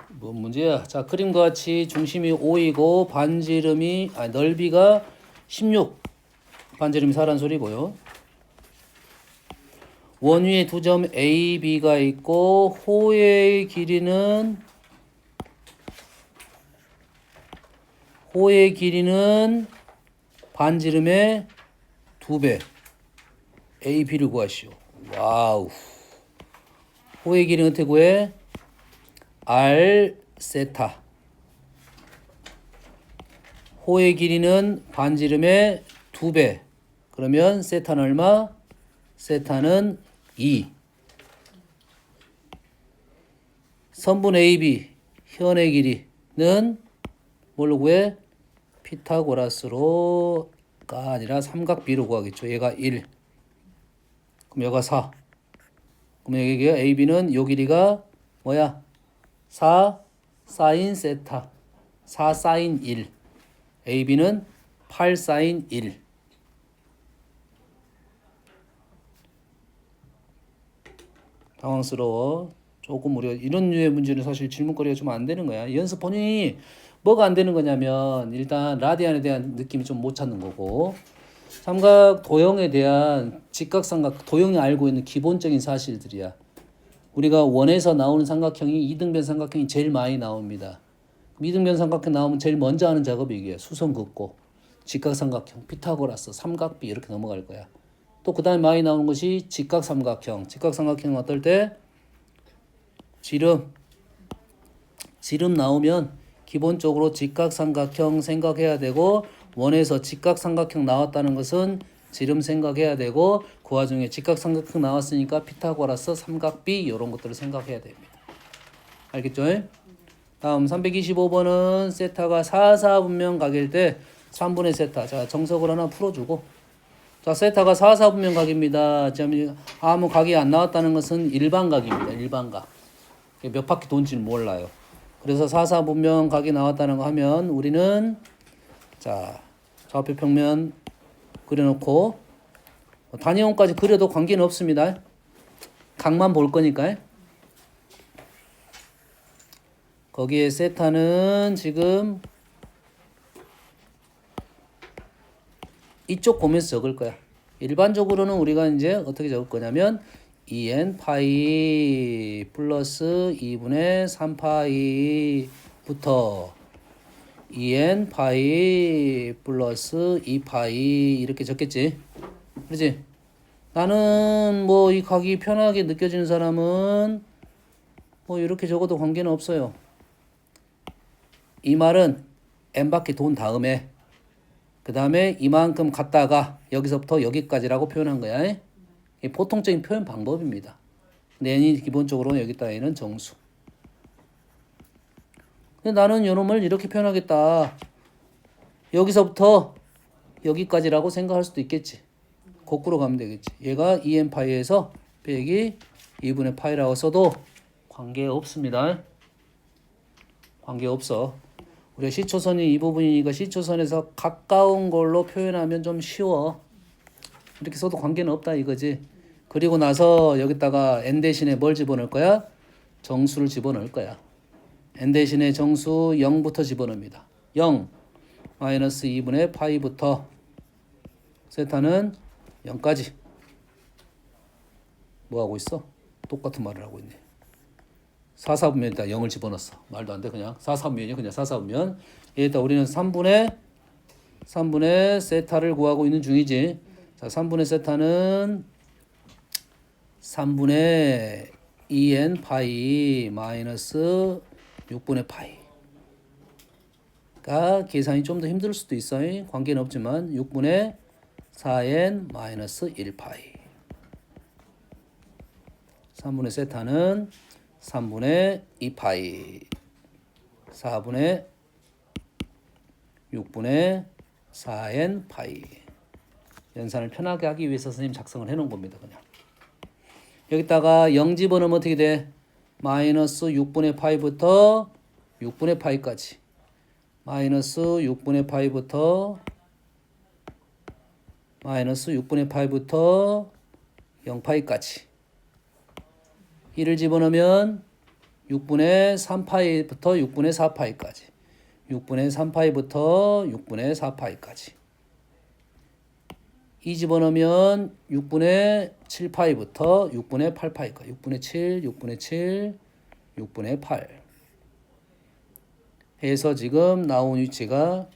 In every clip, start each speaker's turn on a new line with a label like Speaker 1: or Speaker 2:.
Speaker 1: 뭔 문제야? 자, 그림과 같이 중심이 5이고 반지름이 넓이가 16. 반지름이 4란 소리고요. 원위에 두 점 A, B가 있고 호의 길이는 반지름의 2배. A, B를 구하시오. 와우. 호의 길이는 어떻게 구해? R 세타. 호의 길이는 반지름의 2배. 그러면 세타는 얼마? 세타는 2. 선분 AB 현의 길이는 뭘로 구해? 피타고라스로가 아니라 삼각 B로 구하겠죠. 얘가 1. 그럼 얘가 4. 그럼 여기 AB는 요 길이가 뭐야? 4 사인 세타. 4 사인 1. AB는 8 사인 1. 당황스러워. 조금 우리가 이런 류의 문제는 사실 질문거리가 좀 안 되는 거야. 연습 본인이 뭐가 안 되는 거냐면 일단 라디안에 대한 느낌이 좀 못 찾는 거고 삼각 도형에 대한 직각삼각 도형이 알고 있는 기본적인 사실들이야. 우리가 원에서 나오는 삼각형이 이등변 삼각형이 제일 많이 나옵니다. 이등변 삼각형 나오면 제일 먼저 하는 작업이 이게 수선 긋고 직각삼각형, 피타고라스, 삼각비 이렇게 넘어갈 거야. 또 그 다음에 많이 나오는 것이 직각삼각형. 직각삼각형은 어떨 때? 지름 나오면 기본적으로 직각삼각형 생각해야 되고 원에서 직각삼각형 나왔다는 것은 지름 생각해야 되고 그 와중에 직각삼각형 나왔으니까 피타고라스, 삼각비 이런 것들을 생각해야 됩니다. 알겠죠? 다음 325번은 세타가 4, 4분면 각일 때 3분의 세타. 자, 정석을 하나 풀어주고 자, 세타가 4, 4분면 각입니다. 아무 각이 안 나왔다는 것은 일반각입니다. 일반각. 몇 바퀴 돈지는 몰라요. 그래서 4, 4분면 각이 나왔다는 거 하면 우리는 자, 좌표 평면 그려놓고 단위원까지 그려도 관계는 없습니다. 각만 볼 거니까. 거기에 세타는 지금 이쪽 보면서 적을 거야. 일반적으로는 우리가 이제 어떻게 적을 거냐면 2n 파이 플러스 2분의 3파이부터 2n 파이 플러스 2파이 이렇게 적겠지. 그렇지? 나는 뭐 이 각이 편하게 느껴지는 사람은 뭐 이렇게 적어도 관계는 없어요. 이 말은 n바퀴 돈 다음에 그 다음에 이만큼 갔다가 여기서부터 여기까지라고 표현한 거야. 이 보통적인 표현 방법입니다. 근데 n이 기본적으로 여기 따위는 정수. 근데 나는 요놈을 이렇게 표현하겠다. 여기서부터 여기까지라고 생각할 수도 있겠지. 거꾸로 가면 되겠지. 얘가 2n 파이에서 빼기 2분의 파이라고 써도 관계 없습니다. 관계 없어. 우리가 시초선이 이 부분이니까 시초선에서 가까운 걸로 표현하면 좀 쉬워. 이렇게 써도 관계는 없다 이거지. 그리고 나서 여기다가 n 대신에 뭘 집어넣을 거야? 정수를 집어넣을 거야. n 대신에 정수 0부터 집어넣습니다. 0 마이너스 2분의 파이부터 세타는 0까지. 뭐 하고 있어? 똑같은 말을 하고 있네. 4, 4분면에다 0을 집어넣었어. 말도 안 돼 그냥. 4, 4분면이야 그냥 4, 4분면. 일단 우리는 3분의 세타를 구하고 있는 중이지. 자, 3분의 세타는 3분의 2n 파이 마이너스 6분의 파이가 계산이 좀 더 힘들 수도 있어. 관계는 없지만 6분의 4n 마이너스 1파이. 3분의 세타는 3분의 2파이 4분의 6분의 4n 파이. 연산을 편하게 하기 위해서 선생님 작성을 해놓은 겁니다. 그냥 여기다가 0 집어넣으면 어떻게 돼? 마이너스 6분의 파이부터 6분의 파이까지. 마이너스 6분의 파이부터 마이너스 6분의 파이부터 0파이까지. 1을 집어넣으면 6분의 3파이부터 6분의 4파이까지 6분의 3파이부터 6분의 4파이까지 이 집어넣으면 6분의 7파이부터 6분의 8파이까지 6분의 7, 6분의 7, 6분의 8 해서 지금 나온 위치가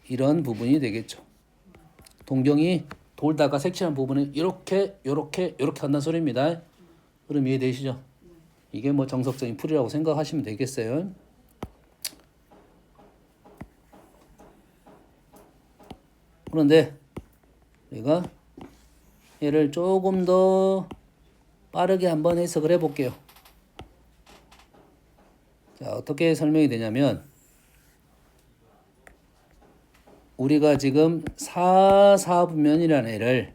Speaker 1: 이런 부분이 되겠죠. 동경이 돌다가 색칠한 부분은 이렇게 한다는 소리입니다. 그럼 이해되시죠? 이게 뭐 정석적인 풀이라고 생각하시면 되겠어요. 그런데 우리가 얘를 조금 더 빠르게 한번 해석을 해볼게요. 자, 어떻게 설명이 되냐면 우리가 지금 4사분면이라는 애를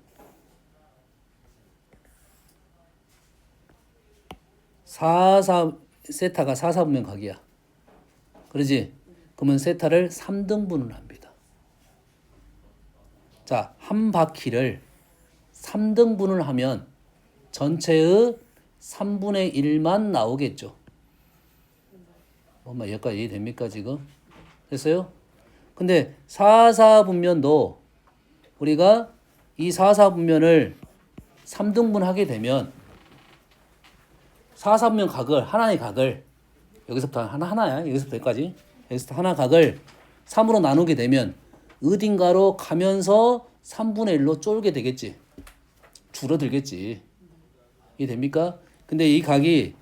Speaker 1: 4세타가 4사분면 각이야. 그러지? 그러면 세타를 3등분을 합니다. 자, 한 바퀴를 3등분을 하면 전체의 3분의 1만 나오겠죠. 엄마 여기까지 이해됩니까 지금? 됐어요? 근데 4사분면도 우리가 이 4사분면을 3등분 하게 되면 4사분면 각을 하나의 각을 여기서부터 하나야. 여기서부터 여기까지 여기서부터 하나 각을 3으로 나누게 되면 어딘가로 가면서 3분의 1로 쫄게 되겠지. 줄어들겠지. 이해됩니까? 근데 이 각이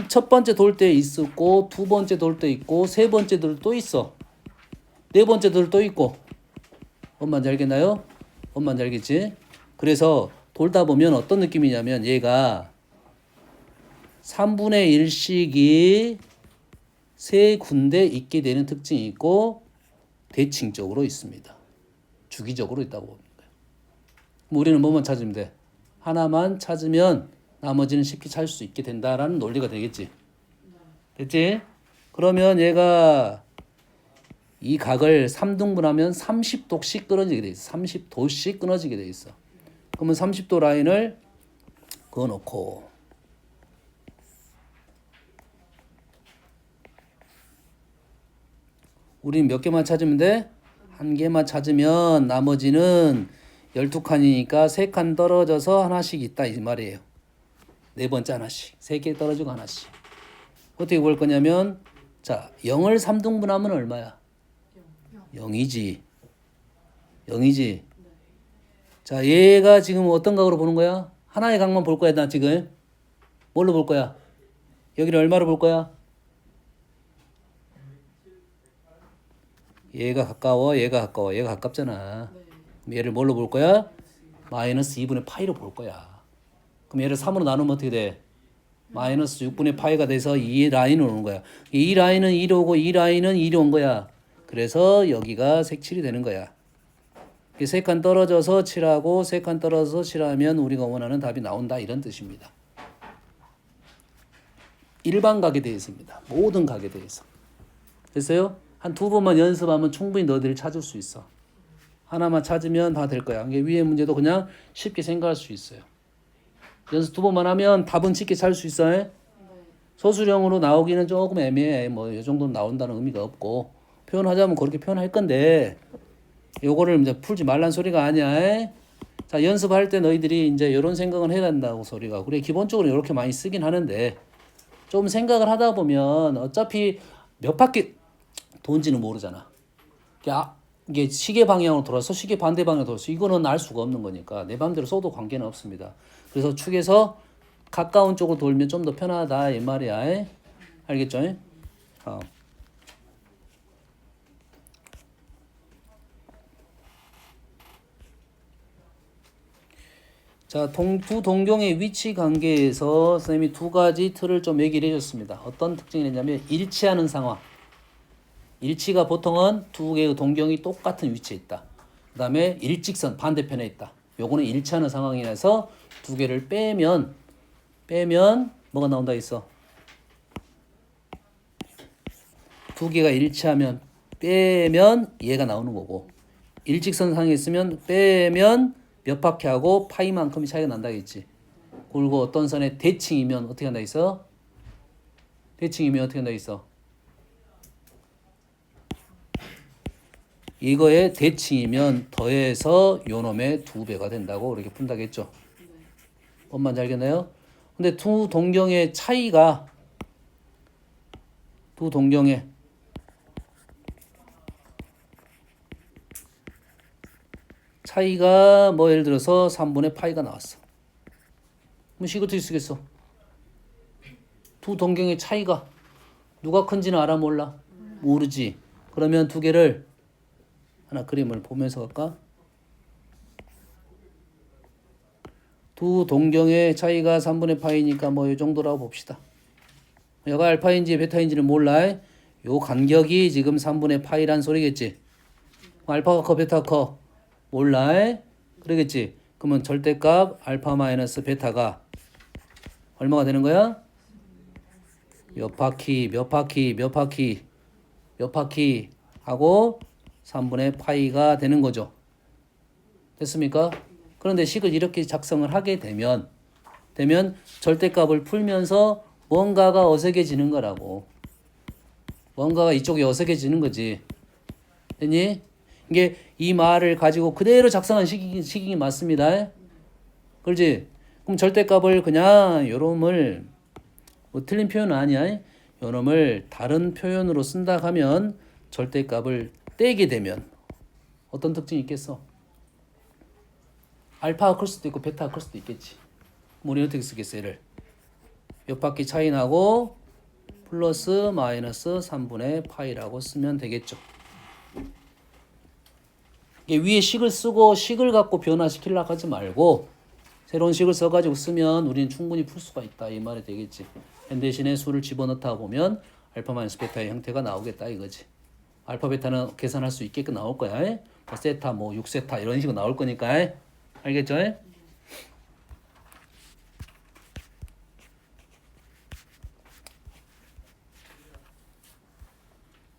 Speaker 1: 첫 번째 돌 때 있었고 두 번째 돌 때 있고 세 번째 돌 또 있어. 네 번째 돌 또 있고. 엄마인지 알겠나요? 엄마인지 알겠지? 그래서 돌다 보면 어떤 느낌이냐면 얘가 3분의 1씩이 세 군데 있게 되는 특징이 있고 대칭적으로 있습니다. 주기적으로 있다고 봅니다. 우리는 뭐만 찾으면 돼? 하나만 찾으면 나머지는 쉽게 찾을 수 있게 된다라는 논리가 되겠지. 됐지? 그러면 얘가 이 각을 3등분하면 30도씩 끊어지게 돼 있어. 30도씩 끊어지게 돼 있어. 그러면 30도 라인을 그어놓고 우린 몇 개만 찾으면 돼? 한 개만 찾으면 나머지는 12칸이니까 3칸 떨어져서 하나씩 있다 이 말이에요. 네 번째 하나씩. 3개 떨어지고 하나씩. 어떻게 볼 거냐면 자 0을 3등분하면 얼마야? 0이지. 0이지. 자 얘가 지금 어떤 각으로 보는 거야? 하나의 각만 볼 거야 나 지금. 뭘로 볼 거야? 여기를 얼마로 볼 거야? 얘가 가까워, 얘가 가까워, 얘가 가깝잖아. 얘를 뭘로 볼 거야? 마이너스 2분의 파이로 볼 거야. 그럼 얘를 3으로 나누면 어떻게 돼? 마이너스 6분의 파이가 돼서 이 라인으로 오는 거야. 이 라인은 2로 오고 이 라인은 2로 온 거야. 그래서 여기가 색칠이 되는 거야. 3칸 떨어져서 칠하고 3칸 떨어져서 칠하면 우리가 원하는 답이 나온다 이런 뜻입니다. 일반 각에 대해서입니다. 모든 각에 대해서. 됐어요? 한 2번만 연습하면 충분히 너희들이 찾을 수 있어. 하나만 찾으면 다 될 거야. 이게 위에 문제도 그냥 쉽게 생각할 수 있어요. 연습 2번만 하면 답은 쉽게 찾을 수 있어요. 소수령으로 나오기는 조금 애매해. 뭐 이 정도는 나온다는 의미가 없고 표현하자면 그렇게 표현할 건데 요거를 이제 풀지 말란 소리가 아니야. 자 연습할 때 너희들이 이제 이런 생각을 해야 된다고 소리가. 그래 기본적으로 이렇게 많이 쓰긴 하는데 좀 생각을 하다 보면 어차피 몇 바퀴 돈지는 모르잖아. 이게 시계 방향으로 돌아서 시계 반대 방향으로 돌아서 이거는 알 수가 없는 거니까 내 마음대로 써도 관계는 없습니다. 그래서 축에서 가까운 쪽으로 돌면 좀 더 편하다 이 말이야. 알겠죠? 자, 두 동경의 위치 관계에서 선생님이 두 가지 틀을 좀 얘기를 해줬습니다. 어떤 특징이 있냐면 일치하는 상황. 일치가 보통은 두 개의 동경이 똑같은 위치에 있다. 그 다음에 일직선 반대편에 있다. 요거는 일치하는 상황이라서 두 개를 빼면 뭐가 나온다 했어? 두 개가 일치하면 빼면 얘가 나오는 거고 일직선 상에 있으면 빼면 몇 바퀴 하고 파이만큼이 차이가 난다겠지. 그리고 어떤 선의 대칭이면 어떻게 한다 있어? 대칭이면 어떻게 한다 있어? 이거의 대칭이면 더해서 요놈의 2배가 된다고 이렇게 푼다겠죠. 법만 잘 알겠나요? 근데 두 동경의 차이가 두 동경의 차이가 뭐 예를 들어서 3분의 파이가 나왔어. 그럼 이거 어떻게 쓰겠어? 두 동경의 차이가 누가 큰지는 알아 몰라? 모르지. 그러면 두 개를 하나 그림을 보면서 갈까? 두 동경의 차이가 3분의 파이니까 뭐 이 정도라고 봅시다. 여가 알파인지 베타인지는 몰라. 요 간격이 지금 3분의 파이란 소리겠지. 알파가 커 베타가 커 몰라. 그러겠지. 그러면 절대값 알파 마이너스 베타가 얼마가 되는 거야? 몇 바퀴 몇 바퀴 몇 바퀴 몇 바퀴 하고 3분의 파이가 되는 거죠. 됐습니까? 그런데 식을 이렇게 작성을 하게 되면 절대값을 풀면서 뭔가가 어색해지는 거라고. 뭔가가 이쪽에 어색해지는 거지. 됐니? 이게 이 말을 가지고 그대로 작성한 식이 맞습니다. 그렇지? 그럼 절대값을 그냥 요놈을 뭐 틀린 표현은 아니야. 요놈을 다른 표현으로 쓴다 하면 절대값을 떼게 되면 어떤 특징이 있겠어? 알파가 클 수도 있고 베타가 클 수도 있겠지. 그럼 우리 어떻게 쓰겠어? 얘를 몇 바퀴 차이 나고 플러스 마이너스 3분의 파이라고 쓰면 되겠죠. 위에 식을 쓰고 식을 갖고 변화시키려고 하지 말고 새로운 식을 써가지고 쓰면 우리는 충분히 풀 수가 있다 이 말이 되겠지. n 대신에 수를 집어넣다 보면 알파 마이너스 베타의 형태가 나오겠다 이거지. 알파 베타는 계산할 수 있게끔 나올 거야. 뭐 세타 뭐 6세타 이런 식으로 나올 거니까. 알겠죠?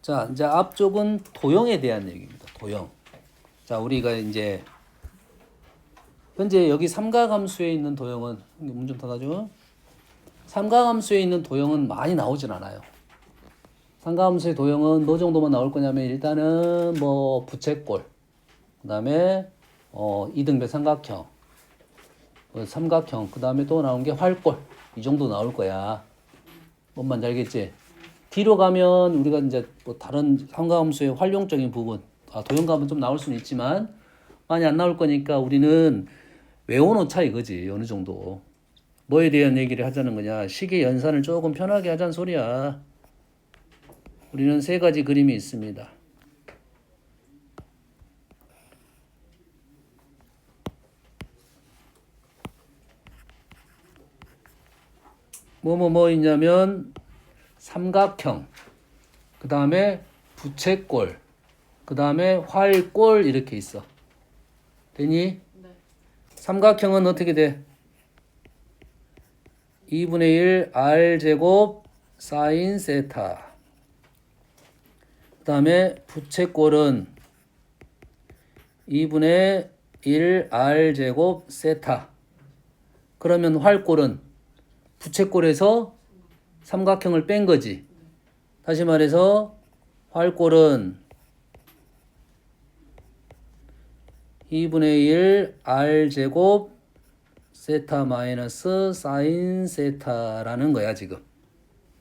Speaker 1: 자, 이제 앞쪽은 도형에 대한 얘기입니다. 도형. 자, 우리가 이제 현재 여기 삼각함수에 있는 도형은 문 좀 닫아줘. 삼각함수에 있는 도형은 많이 나오진 않아요. 삼각함수의 도형은 뭐 정도만 나올 거냐면 일단은 뭐 부채꼴, 그다음에 이등변 삼각형, 삼각형, 그다음에 또 나온 게 활꼴 이 정도 나올 거야. 뭔 말인지 알겠지? 뒤로 가면 우리가 이제 뭐 다른 삼각함수의 활용적인 부분, 도형값은 좀 나올 수는 있지만 많이 안 나올 거니까 우리는 외워놓자 이거지. 어느 정도. 뭐에 대한 얘기를 하자는 거냐. 식의 연산을 조금 편하게 하자는 소리야. 우리는 3가지 그림이 있습니다. 뭐 있냐면 삼각형, 그 다음에 부채꼴, 그 다음에 활꼴 이렇게 있어. 되니? 네. 삼각형은 어떻게 돼? 2분의 1 r제곱 사인 세타. 그 다음에 부채꼴은 2분의 1 r제곱 세타. 그러면 활꼴은 부채꼴에서 삼각형을 뺀 거지. 다시 말해서 활꼴은 2분의 1 r제곱 세타 마이너스 사인 세타라는 거야 지금.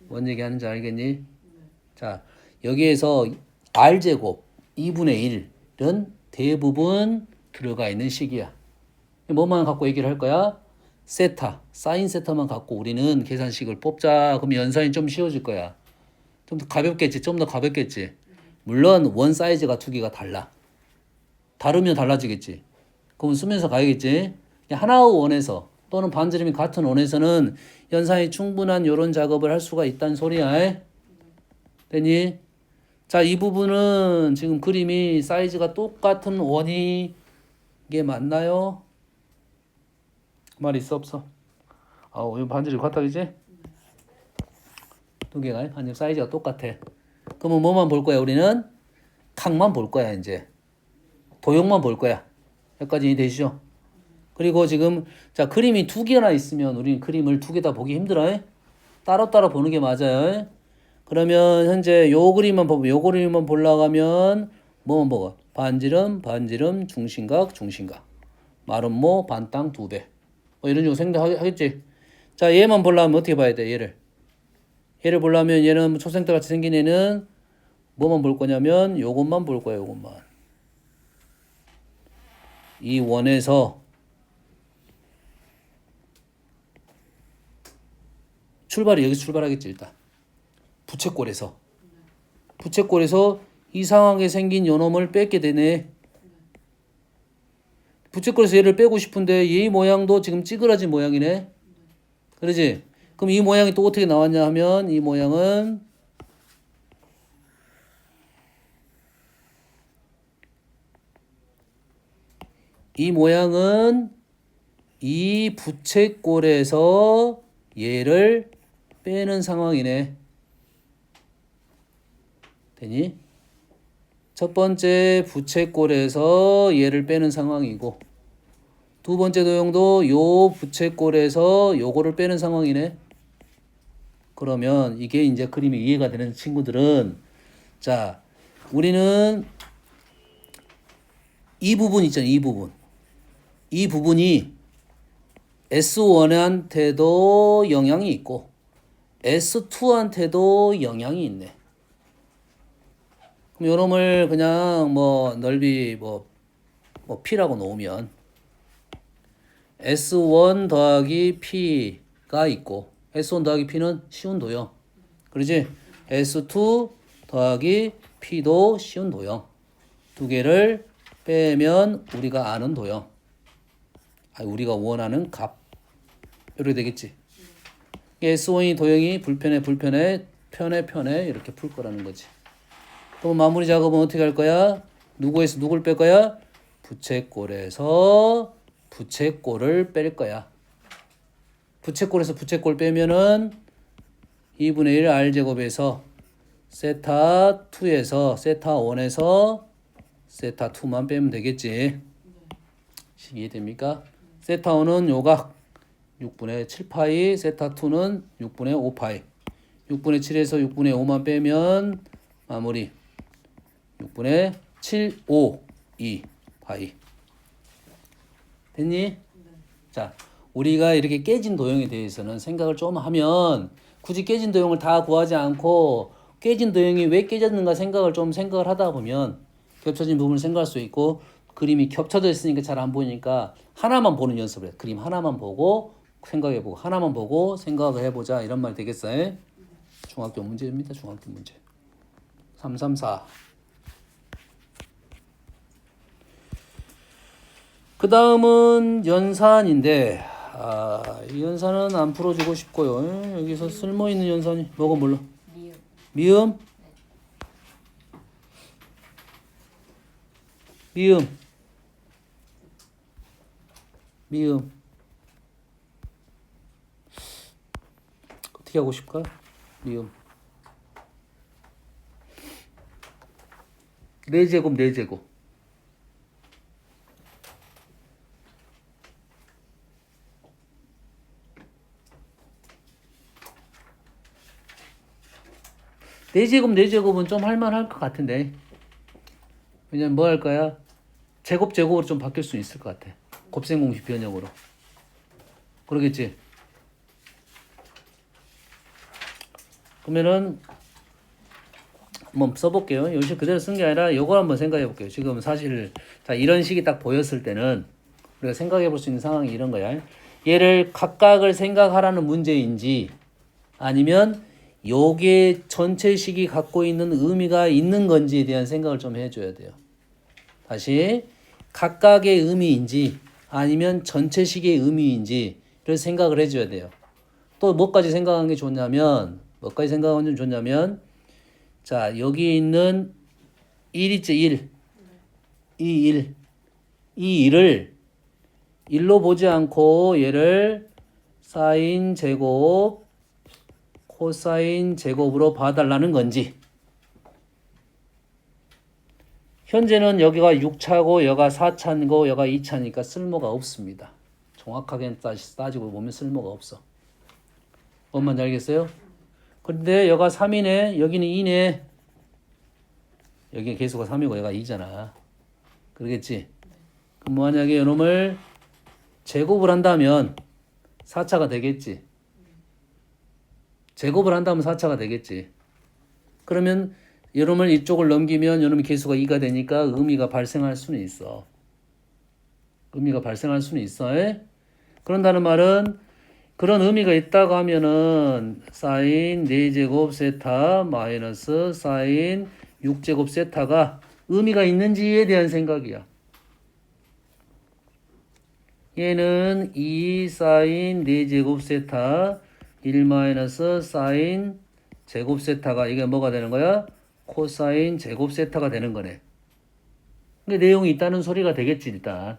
Speaker 1: 뭔 얘기하는지 알겠니? 자, 여기에서 r제곱 2분의 1은 대부분 들어가 있는 식이야. 뭐만 갖고 얘기를 할 거야? 세타, 사인 세타만 갖고 우리는 계산식을 뽑자. 그럼 연산이 좀 쉬워질 거야. 좀 더 가볍겠지? 좀 더 가볍겠지? 물론 원 사이즈가 두 개가 달라. 다르면 달라지겠지. 그럼 쓰면서 가야겠지? 하나의 원에서 또는 반지름이 같은 원에서는 연산이 충분한 이런 작업을 할 수가 있다는 소리야. 됐니? 자, 이 부분은 지금 그림이 사이즈가 똑같은 원이 이게 맞나요? 말 있어 없어? 이 반지름 같다 그지? 두 개가 반지름 사이즈가 똑같아. 그러면 뭐만 볼 거야 우리는? 각만 볼 거야 이제. 도형만 볼 거야. 여기까지 되시죠? 그리고 지금 자 그림이 두 개나 있으면 우리는 그림을 두 개 다 보기 힘들어요. 따로따로 보는 게 맞아요. 그러면 현재 요 그림만 보면 요 그림만 보려고 하면 뭐만 보고 반지름, 반지름, 중심각, 중심각. 마름모, 반땅, 두 배. 뭐 이런 식으로 생각하겠지. 자 얘만 보려면 어떻게 봐야 돼 얘를 보려면 얘는 초생 때 같이 생긴 애는 뭐만 볼 거냐면 요것만 볼 거야 요것만. 이 원에서 출발이 여기서 출발하겠지 일단. 부채꼴에서 이상하게 생긴 요놈을 뺏게 되네. 부채꼴에서 얘를 빼고 싶은데 얘 모양도 지금 찌그러진 모양이네. 그러지? 그럼 이 모양이 또 어떻게 나왔냐 하면 이 모양은 이 부채꼴에서 얘를 빼는 상황이네. 되니? 첫 번째 부채꼴에서 얘를 빼는 상황이고 두 번째 도형도 요 부채꼴에서 요거를 빼는 상황이네. 그러면 이게 이제 그림이 이해가 되는 친구들은 자 우리는 이 부분 있잖아요. 이 부분이 S1한테도 영향이 있고 S2한테도 영향이 있네. 그럼 요놈을 그냥 뭐 넓이 뭐 P라고 놓으면 S1 더하기 P가 있고 S1 더하기 P는 쉬운 도형. 그러지? S2 더하기 P도 쉬운 도형. 두 개를 빼면 우리가 아는 도형. 우리가 원하는 값. 이렇게 되겠지. S1이 도형이 불편해 편해 이렇게 풀 거라는 거지. 또 마무리 작업은 어떻게 할 거야? 누구에서 누굴 뺄 거야? 부채꼴에서 부채꼴을 뺄 거야. 부채꼴에서 부채꼴 빼면은 2분의 1 R제곱에서 세타 2에서 세타 1에서 세타 2만 빼면 되겠지. 이해됩니까? 세타 1은 요각 6분의 7파이, 세타 2는 6분의 5파이. 6분의 7에서 6분의 5만 빼면 마무리 6분의 7, 5, 2 파이. 됐니? 네. 자, 우리가 이렇게 깨진 도형에 대해서는 생각을 좀 하면 굳이 깨진 도형을 다 구하지 않고 깨진 도형이 왜 깨졌는가 생각을 하다 보면 겹쳐진 부분을 생각할 수 있고 그림이 겹쳐져 있으니까 잘 안 보이니까 하나만 보는 연습을 해. 그림 하나만 보고 생각해보고 하나만 보고 생각을 해보자 이런 말 되겠어요? 중학교 문제입니다. 중학교 문제 334. 그 다음은 연산인데 이 연산은 안 풀어주고 싶고요. 여기서 쓸모있는 연산이 뭐가 몰라? 미음? 미음 어떻게 하고 싶을까? 미음 4제곱 4제곱은 좀 할만할 것 같은데 왜냐면 뭐 할 거야? 제곱으로 좀 바뀔 수 있을 것 같아. 곱셈 공식 변형으로. 그러겠지? 그러면은 한번 써볼게요. 요시 그대로 쓴 게 아니라 요걸 한번 생각해 볼게요. 지금 사실 자 이런 식이 딱 보였을 때는 우리가 생각해 볼 수 있는 상황이 이런 거야. 얘를 각각을 생각하라는 문제인지 아니면 요게 전체식이 갖고 있는 의미가 있는 건지에 대한 생각을 좀 해줘야 돼요. 다시 각각의 의미인지 아니면 전체식의 의미인지를 생각을 해줘야 돼요. 또 뭐까지 생각하는 게 좋냐면 자 여기 있는 1이지 1 이 1을 1로 보지 않고 얘를 사인 제곱 코사인 제곱으로 봐달라는 건지 현재는 여기가 6차고 여기가 4차고 여기가 2차니까 쓸모가 없습니다. 정확하게 따지고 보면 쓸모가 없어. 뭔 말인지 알겠어요? 근데 여가 3이네, 여기는 2네. 여기 개수가 3이고 얘가 2잖아. 그러겠지? 그럼 만약에 이놈을 제곱을 한다면 4차가 되겠지. 제곱을 한다면 4차가 되겠지. 그러면 이놈을 이쪽을 넘기면 이놈의 개수가 2가 되니까 의미가 발생할 수는 있어. 의미가 발생할 수는 있어. 그런다는 말은 그런 의미가 있다고 하면은 사인 4제곱 세타 마이너스 사인 6제곱 세타가 의미가 있는지에 대한 생각이야. 얘는 2 사인 4제곱 세타 1 마이너스 사인 제곱 세타가 이게 뭐가 되는 거야? 코사인 제곱 세타가 되는 거네. 근데 내용이 있다는 소리가 되겠지 일단.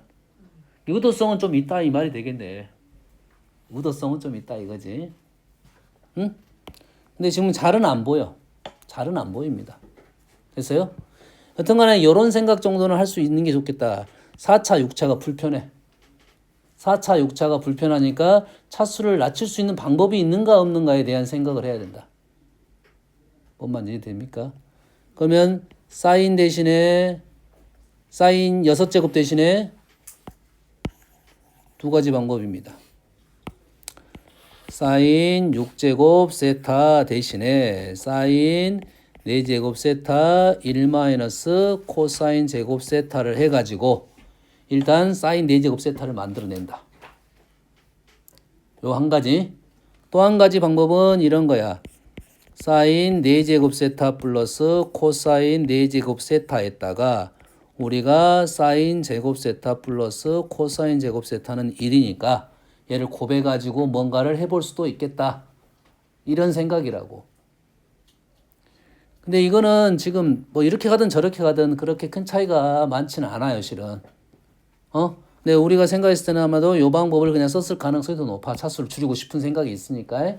Speaker 1: 의도성은 좀 있다 이 말이 되겠네. 의도성은 좀 있다 이거지. 응? 근데 지금 잘은 안 보여. 잘은 안 보입니다. 됐어요? 여튼 간에 이런 생각 정도는 할 수 있는 게 좋겠다. 4차, 6차가 불편해. 4차, 6차가 불편하니까 차수를 낮출 수 있는 방법이 있는가 없는가에 대한 생각을 해야 된다. 뭔 말인지 됩니까? 그러면 사인 대신에 사인 6제곱 대신에 두 가지 방법입니다. 사인 6제곱 세타 대신에 사인 4제곱 세타 1 마이너스 코사인 제곱 세타를 해가지고 일단 사인 4제곱 세타를 만들어낸다. 요 한 가지. 또 한 가지 방법은 이런 거야. 사인 4제곱 세타 플러스 코사인 4제곱 세타에다가 우리가 사인 제곱 세타 플러스 코사인 제곱 세타는 1이니까 얘를 곱해가지고 뭔가를 해볼 수도 있겠다. 이런 생각이라고. 근데 이거는 지금 뭐 이렇게 가든 저렇게 가든 그렇게 큰 차이가 많지는 않아요, 실은. 근데 우리가 생각했을 때는 아마도 이 방법을 그냥 썼을 가능성이 더 높아. 차수를 줄이고 싶은 생각이 있으니까.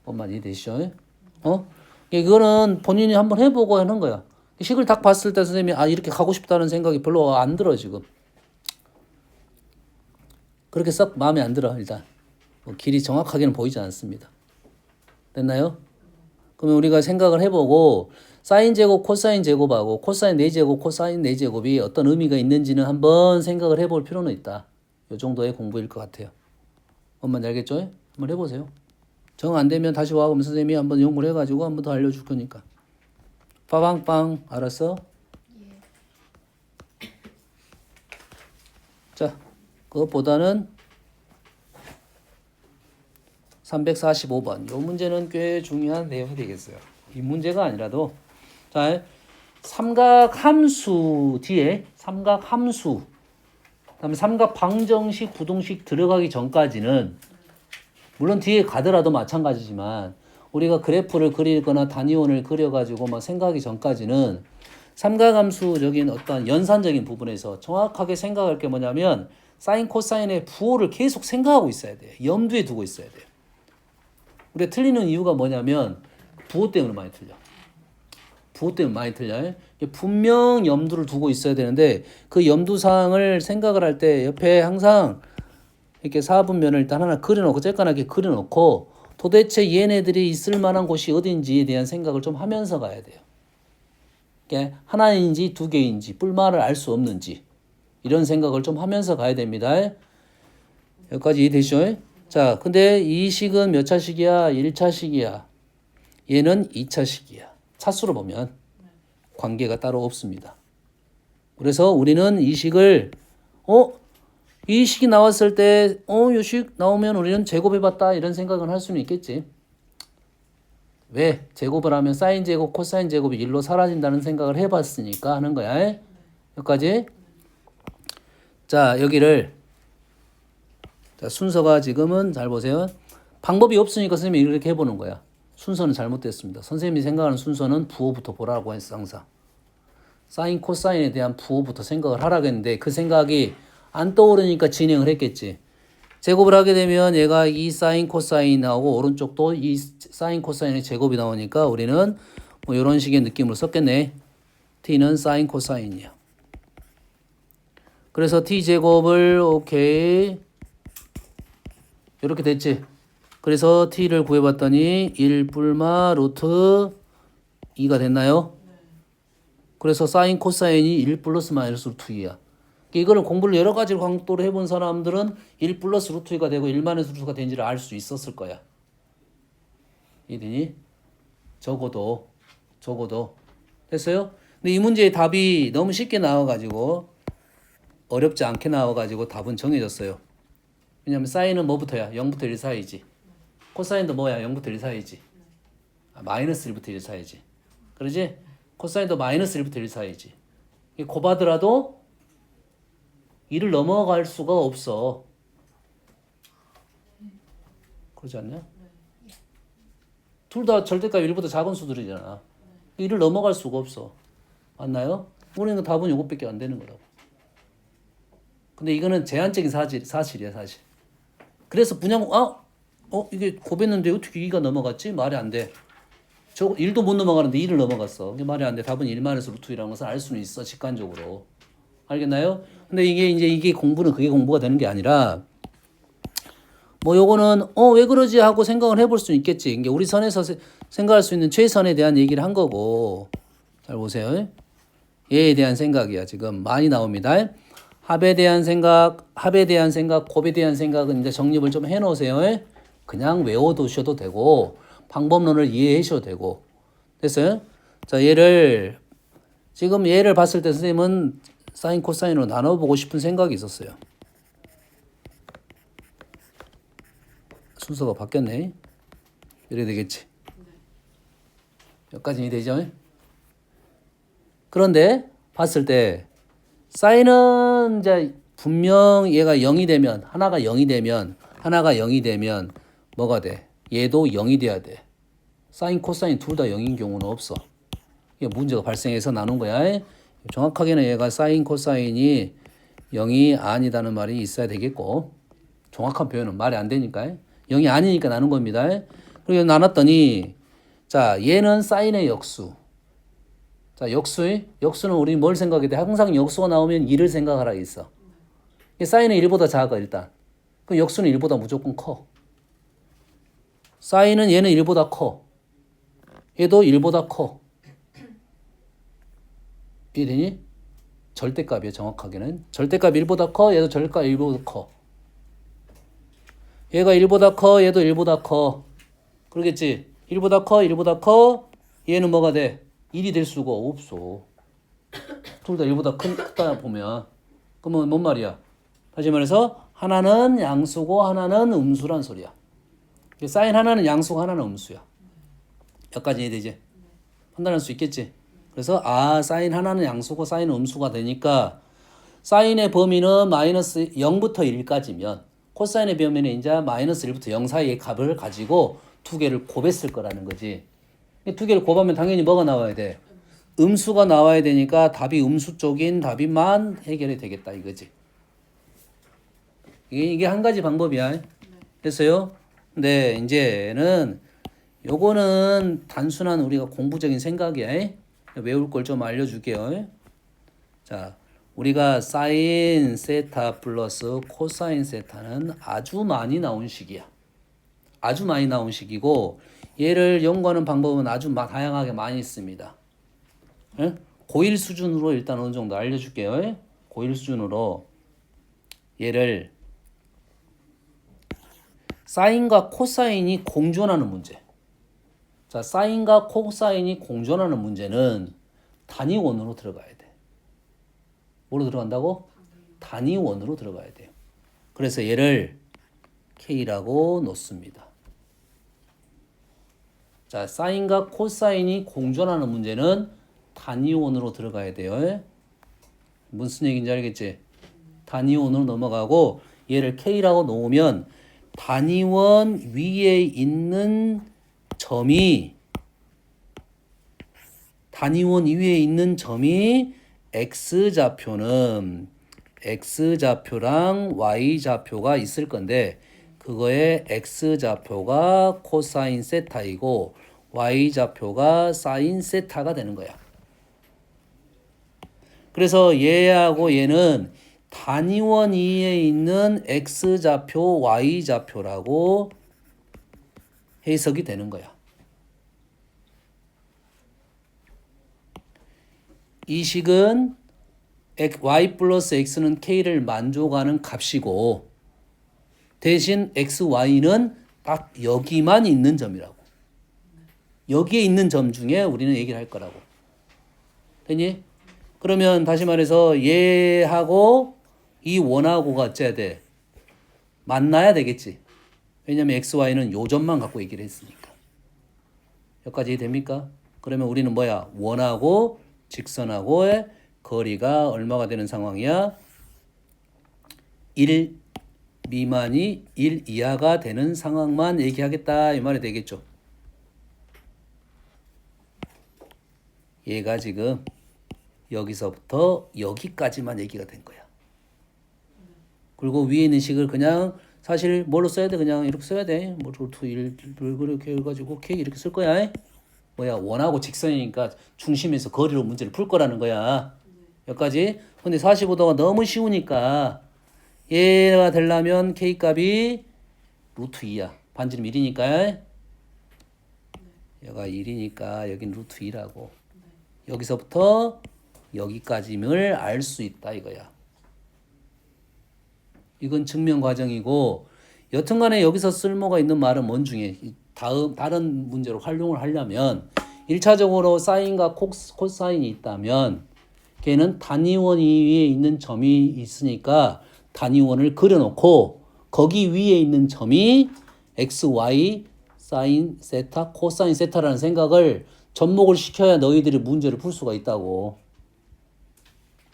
Speaker 1: 뭔 말이 되시죠? 이거는 본인이 한번 해보고 하는 거야. 식을 딱 봤을 때 선생님이 이렇게 가고 싶다는 생각이 별로 안 들어 지금. 그렇게 썩 마음에 안 들어 일단. 뭐 길이 정확하게는 보이지 않습니다. 됐나요? 그러면 우리가 생각을 해보고 사인 제곱, 코사인 제곱하고 코사인 4제곱, 코사인 4제곱이 어떤 의미가 있는지는 한번 생각을 해볼 필요는 있다. 이 정도의 공부일 것 같아요. 엄마는 알겠죠? 한번 해보세요. 정 안 되면 다시 와. 그러면 선생님이 한번 연구를 해가지고 한번 더 알려줄 거니까. 빠방빵. 알았어? 예. 자, 그것보다는 345번. 이 문제는 꽤 중요한 내용이 되겠어요. 이 문제가 아니라도 자, 삼각함수 뒤에 삼각함수 그다음에 삼각방정식, 부동식 들어가기 전까지는 물론 뒤에 가더라도 마찬가지지만 우리가 그래프를 그리거나 단위원을 그려가지고 막 생각하기 전까지는 삼각함수적인 어떤 연산적인 부분에서 정확하게 생각할 게 뭐냐면 사인, 코사인의 부호를 계속 생각하고 있어야 돼요. 염두에 두고 있어야 돼요. 우리가 틀리는 이유가 뭐냐면 부호 때문에 많이 틀려. 부호 때문에 많이 틀려요. 분명 염두를 두고 있어야 되는데 그 염두사항을 생각을 할 때 옆에 항상 이렇게 사분면을 일단 하나 그려놓고 쬐깐하게 그려놓고 도대체 얘네들이 있을 만한 곳이 어딘지에 대한 생각을 좀 하면서 가야 돼요. 이게 하나인지 두 개인지 뿔말을 알 수 없는지 이런 생각을 좀 하면서 가야 됩니다. 여기까지 이해되시죠? 자, 근데 이 식은 몇 차식이야? 1차식이야. 얘는 2차식이야. 차수로 보면 관계가 따로 없습니다. 그래서 우리는 이 식을 이 식이 나왔을 때 이 식 나오면 우리는 제곱해봤다 이런 생각은 할 수는 있겠지. 왜? 제곱을 하면 사인 제곱, 코사인 제곱이 1로 사라진다는 생각을 해봤으니까 하는 거야. 여기까지. 자, 여기를 자, 순서가 지금은 잘 보세요. 방법이 없으니까 선생님이 이렇게 해보는 거야. 순서는 잘못됐습니다. 선생님이 생각하는 순서는 부호부터 보라고 했어 항상. 사인, 코사인에 대한 부호부터 생각을 하라고 했는데 그 생각이 안 떠오르니까 진행을 했겠지. 제곱을 하게 되면 얘가 이 사인, 코사인이 나오고 오른쪽도 이 사인, 코사인의 제곱이 나오니까 우리는 뭐 이런 식의 느낌으로 썼겠네. t는 사인, 코사인이야. 그래서 t제곱을 오케이 이렇게 됐지. 그래서 t를 구해봤더니 1 뿔마 루트 2가 됐나요? 그래서 사인 코사인이 1 플러스 마이너스 루트 2야. 이거를 공부를 여러 가지로 강도로 해본 사람들은 1 플러스 루트 2가 되고 1 마이너스 루트가 된지를 알 수 있었을 거야. 이해되니? 적어도 됐어요? 근데 이 문제의 답이 너무 쉽게 나와가지고 어렵지 않게 나와가지고 답은 정해졌어요. 왜냐면 사인은 뭐부터야? 0부터 1 사이지. 코사인도 뭐야? 0부터 1 사이지. 마이너스 1부터 1 사이지. 그러지? 코사인도 마이너스 1부터 1 사이지. 곱하더라도 1을 넘어갈 수가 없어. 그러지 않냐? 둘 다 절대값 1보다 작은 수들이잖아. 1을 넘어갈 수가 없어. 맞나요? 우리는 답은 이것밖에 안 되는 거라고. 근데 이거는 제한적인 사실이야, 사실. 그래서 분양, 이게 곱했는데 어떻게 2가 넘어갔지? 말이 안 돼. 저 1도 못 넘어가는데 2를 넘어갔어. 이게 말이 안 돼. 답은 1 마이너스 루트 2라는 것을 알 수는 있어, 직관적으로. 알겠나요? 근데 이게 공부는 그게 공부가 되는 게 아니라, 뭐 요거는 왜 그러지 하고 생각을 해볼 수 있겠지. 이게 우리 선에서 생각할 수 있는 최선에 대한 얘기를 한 거고. 잘 보세요. 얘에 대한 생각이야. 지금 많이 나옵니다. 합에 대한 생각, 곱에 대한 생각은 이제 정립을 좀 해놓으세요. 그냥 외워두셔도 되고 방법론을 이해하셔도 되고. 됐어요? 자, 지금 얘를 봤을 때 선생님은 사인 코사인으로 나눠보고 싶은 생각이 있었어요. 순서가 바뀌었네. 이래야 되겠지. 여기까지 되죠? 그런데 봤을 때 사인은 이제 분명 얘가 0이 되면 하나가 0이 되면 뭐가 돼? 얘도 0이 돼야 돼. 사인 코사인 둘 다 0인 경우는 없어. 이게 문제가 발생해서 나눈 거야. 정확하게는 얘가 사인 코사인이 0이 아니다는 말이 있어야 되겠고, 정확한 표현은 말이 안 되니까 0이 아니니까 나눈 겁니다. 그리고 나눴더니 자, 얘는 사인의 역수. 자, 역수는 우리 뭘 생각해야 돼? 항상 역수가 나오면 2를 생각하라 있어. 사인은 1보다 작아, 일단. 그럼 역수는 1보다 무조건 커. 사인은 얘는 1보다 커. 얘도 1보다 커. 이해되니? 절대값이야, 정확하게는. 절대값 1보다 커, 얘도 절대값 1보다 커. 얘가 1보다 커, 얘도 1보다 커. 그러겠지? 1보다 커. 얘는 뭐가 돼? 1이 될 수가 없어. 둘 다 1보다 크다 보면. 그러면 뭔 말이야? 다시 말해서 하나는 양수고 하나는 음수란 소리야. 사인 하나는 양수고 하나는 음수야. 여기까지 이해되지? 판단할 수 있겠지? 그래서 사인 하나는 양수고 사인은 음수가 되니까 사인의 범위는 마이너스 0부터 1까지면 코사인의 범위는 이제 마이너스 1부터 0 사이의 값을 가지고 두 개를 곱했을 거라는 거지. 두 개를 곱하면 당연히 뭐가 나와야 돼? 음수가 나와야 되니까 답이 음수 쪽인 답이만 해결이 되겠다 이거지. 이게 한 가지 방법이야. 됐어요? 네, 이제는 요거는 단순한 우리가 공부적인 생각이야. 외울 걸 좀 알려줄게요. 자, 우리가 사인 세타 플러스 코사인 세타는 아주 많이 나온 식이야. 아주 많이 나온 식이고 얘를 연구하는 방법은 아주 다양하게 많이 있습니다. 고1 수준으로 일단 어느 정도 알려줄게요. 고1 수준으로 얘를 사인과 코사인이 공존하는 문제. 자, 사인과 코사인이 공존하는 문제는 단위원으로 들어가야 돼. 뭐로 들어간다고? 단위원으로 들어가야 돼요. 그래서 얘를 K라고 놓습니다. 자, 사인과 코사인이 공존하는 문제는 단위원으로 들어가야 돼요. 무슨 얘기인지 알겠지? 단위원으로 넘어가고 얘를 K라고 놓으면 단위원 위에 있는 점이 X좌표는 X좌표랑 Y좌표가 있을 건데 그거에 X좌표가 코사인 세타이고 Y좌표가 사인 세타가 되는 거야. 그래서 얘하고 얘는 단위원 이에 있는 x좌표, y좌표라고 해석이 되는 거야. 이 식은 y 플러스 x는 k를 만족하는 값이고 대신 xy는 딱 여기만 있는 점이라고. 여기에 있는 점 중에 우리는 얘기를 할 거라고. 됐니? 그러면 다시 말해서 얘하고 이 원하고가 어째야 돼? 만나야 되겠지. 왜냐면 xy는 요 점만 갖고 얘기를 했으니까. 여기까지 됩니까? 그러면 우리는 뭐야? 원하고 직선하고의 거리가 얼마가 되는 상황이야? 1 미만이 1 이하가 되는 상황만 얘기하겠다 이 말이 되겠죠. 얘가 지금 여기서부터 여기까지만 얘기가 된 거야. 그리고 위에 있는 식을 그냥 사실 뭘로 써야 돼? 그냥 이렇게 써야 돼. 뭐 루트 1 이렇게 해가지고 K 이렇게 쓸 거야. 뭐야? 원하고 직선이니까 중심에서 거리로 문제를 풀 거라는 거야. 여기까지. 근데 45도가 너무 쉬우니까 얘가 되려면 K 값이 루트 2야. 반지름 1이니까. 얘가 1이니까 여긴 루트 2라고. 여기서부터 여기까지를 알 수 있다 이거야. 이건 증명 과정이고 여튼간에 여기서 쓸모가 있는 말은 뭔 중에 다른 문제로 활용을 하려면 1차적으로 사인과 코사인이 있다면 걔는 단위원 위에 있는 점이 있으니까 단위원을 그려놓고 거기 위에 있는 점이 x, y, 사인, 세타, 코사인, 세타라는 생각을 접목을 시켜야 너희들이 문제를 풀 수가 있다고.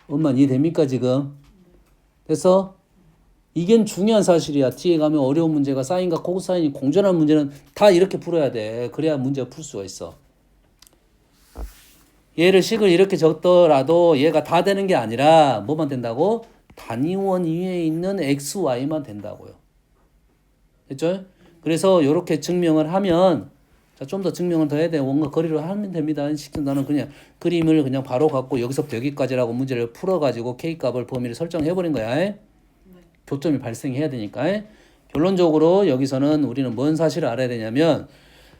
Speaker 1: 엄마 이해됩니까 지금? 그래서 이게 중요한 사실이야. 뒤에 가면 어려운 문제가 사인과 코사인이 공존한 문제는 다 이렇게 풀어야 돼. 그래야 문제가 풀 수가 있어. 얘를 식을 이렇게 적더라도 얘가 다 되는 게 아니라 뭐만 된다고? 단위원 위에 있는 x, y만 된다고요. 됐죠? 그래서 이렇게 증명을 하면 좀 더 증명을 더 해야 돼. 뭔가 거리로 하면 됩니다. 나는 그냥 그림을 그냥 바로 갖고 여기서부터 여기까지라고 문제를 풀어가지고 K값을 범위를 설정해버린 거야. 교점이 발생해야 되니까. 결론적으로 여기서는 우리는 뭔 사실을 알아야 되냐면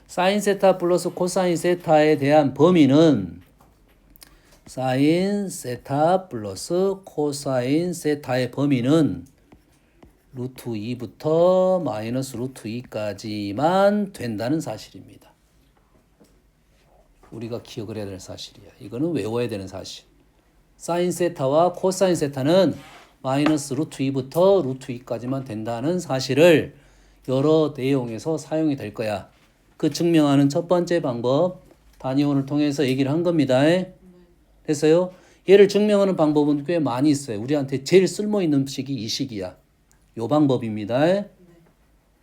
Speaker 1: 사인 세타 플러스 코사인 세타에 대한 범위는 사인 세타 플러스 코사인 세타의 범위는 루트 2부터 마이너스 루트 2까지만 된다는 사실입니다. 우리가 기억을 해야 될 사실이야. 이거는 외워야 되는 사실. 사인 세타와 코사인 세타는 마이너스 루트 2부터 루트 2까지만 된다는 사실을 여러 내용에서 사용이 될 거야. 그 증명하는 첫 번째 방법 단위원을 통해서 얘기를 한 겁니다. 됐어요? 얘를 증명하는 방법은 꽤 많이 있어요. 우리한테 제일 쓸모있는 식이 이 식이야. 요 방법입니다.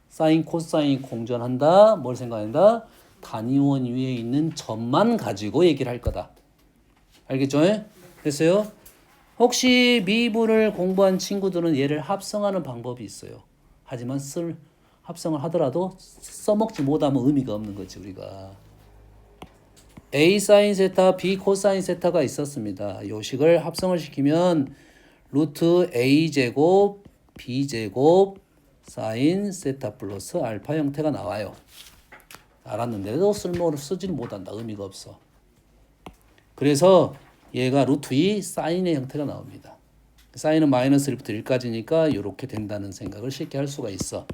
Speaker 1: 사인 코사인 공존한다. 뭘 생각한다? 단위원 위에 있는 점만 가지고 얘기를 할 거다. 알겠죠? 됐어요? 혹시 미분을 공부한 친구들은 얘를 합성하는 방법이 있어요. 하지만 합성을 하더라도 써먹지 못하면 의미가 없는 거지 우리가. A 사인 세타, B 코사인 세타가 있었습니다. 요 식을 합성을 시키면 루트 A 제곱, B 제곱, 사인 세타 플러스 알파 형태가 나와요. 알았는데도 쓸모를 쓰지는 못한다. 의미가 없어. 그래서 얘가 루트 2 사인의 형태가 나옵니다. 사인은 마이너스 1부터 1까지니까 이렇게 된다는 생각을 쉽게 할 수가 있어.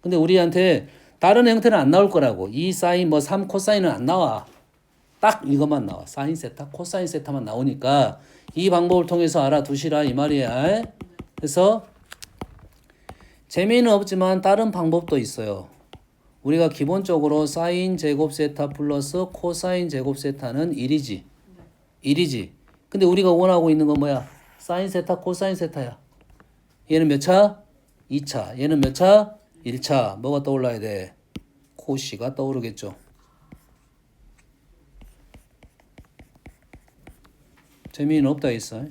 Speaker 1: 근데 우리한테 다른 형태는 안 나올 거라고. 2 사인 뭐 3 코사인은 안 나와. 딱 이것만 나와. 사인 세타, 코사인 세타만 나오니까 이 방법을 통해서 알아두시라 이 말이야. 그래서 재미는 없지만 다른 방법도 있어요. 우리가 기본적으로 사인 제곱 세타 플러스 코사인 제곱 세타는 1이지. 1이지. 근데 우리가 원하고 있는 건 뭐야? 사인 세타, 코사인 세타야. 얘는 몇 차? 2차. 얘는 몇 차? 1차. 뭐가 떠올라야 돼? 코시가 떠오르겠죠. 재미는 없다 했어.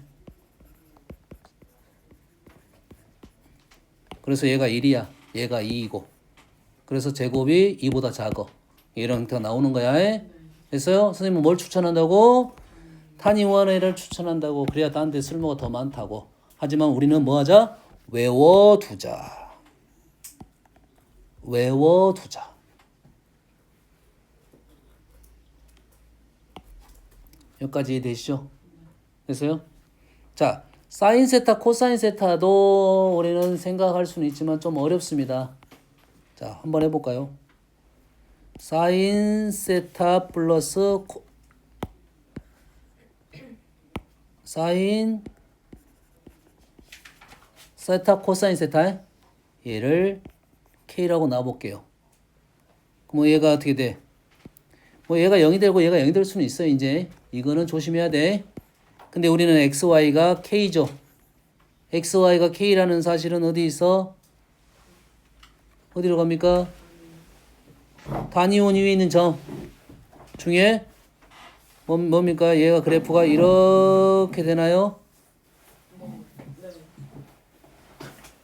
Speaker 1: 그래서 얘가 1이야. 얘가 2이고. 그래서 제곱이 2보다 작아. 이런 형태가 나오는 거야. 됐어요? 선생님은 뭘 추천한다고? 탄이원의를 추천한다고. 그래야 딴 데 쓸모가 더 많다고. 하지만 우리는 뭐 하자? 외워두자. 외워두자. 여기까지 이해되시죠? 됐어요? 자, 사인 세타, 코사인 세타도 우리는 생각할 수는 있지만 좀 어렵습니다. 자, 한번 해볼까요? 사인 세타 플러스 사인 세타 코사인 세타 얘를 K라고 놔볼게요. 그럼 얘가 어떻게 돼? 뭐 얘가 0이 되고 얘가 0이 될 수는 있어요. 이제 이거는 조심해야 돼. 근데 우리는 XY가 K죠. XY가 K라는 사실은 어디 있어? 어디로 갑니까? 단위원 위에 있는 점 중에 뭡니까? 얘가 그래프가 이렇게 되나요?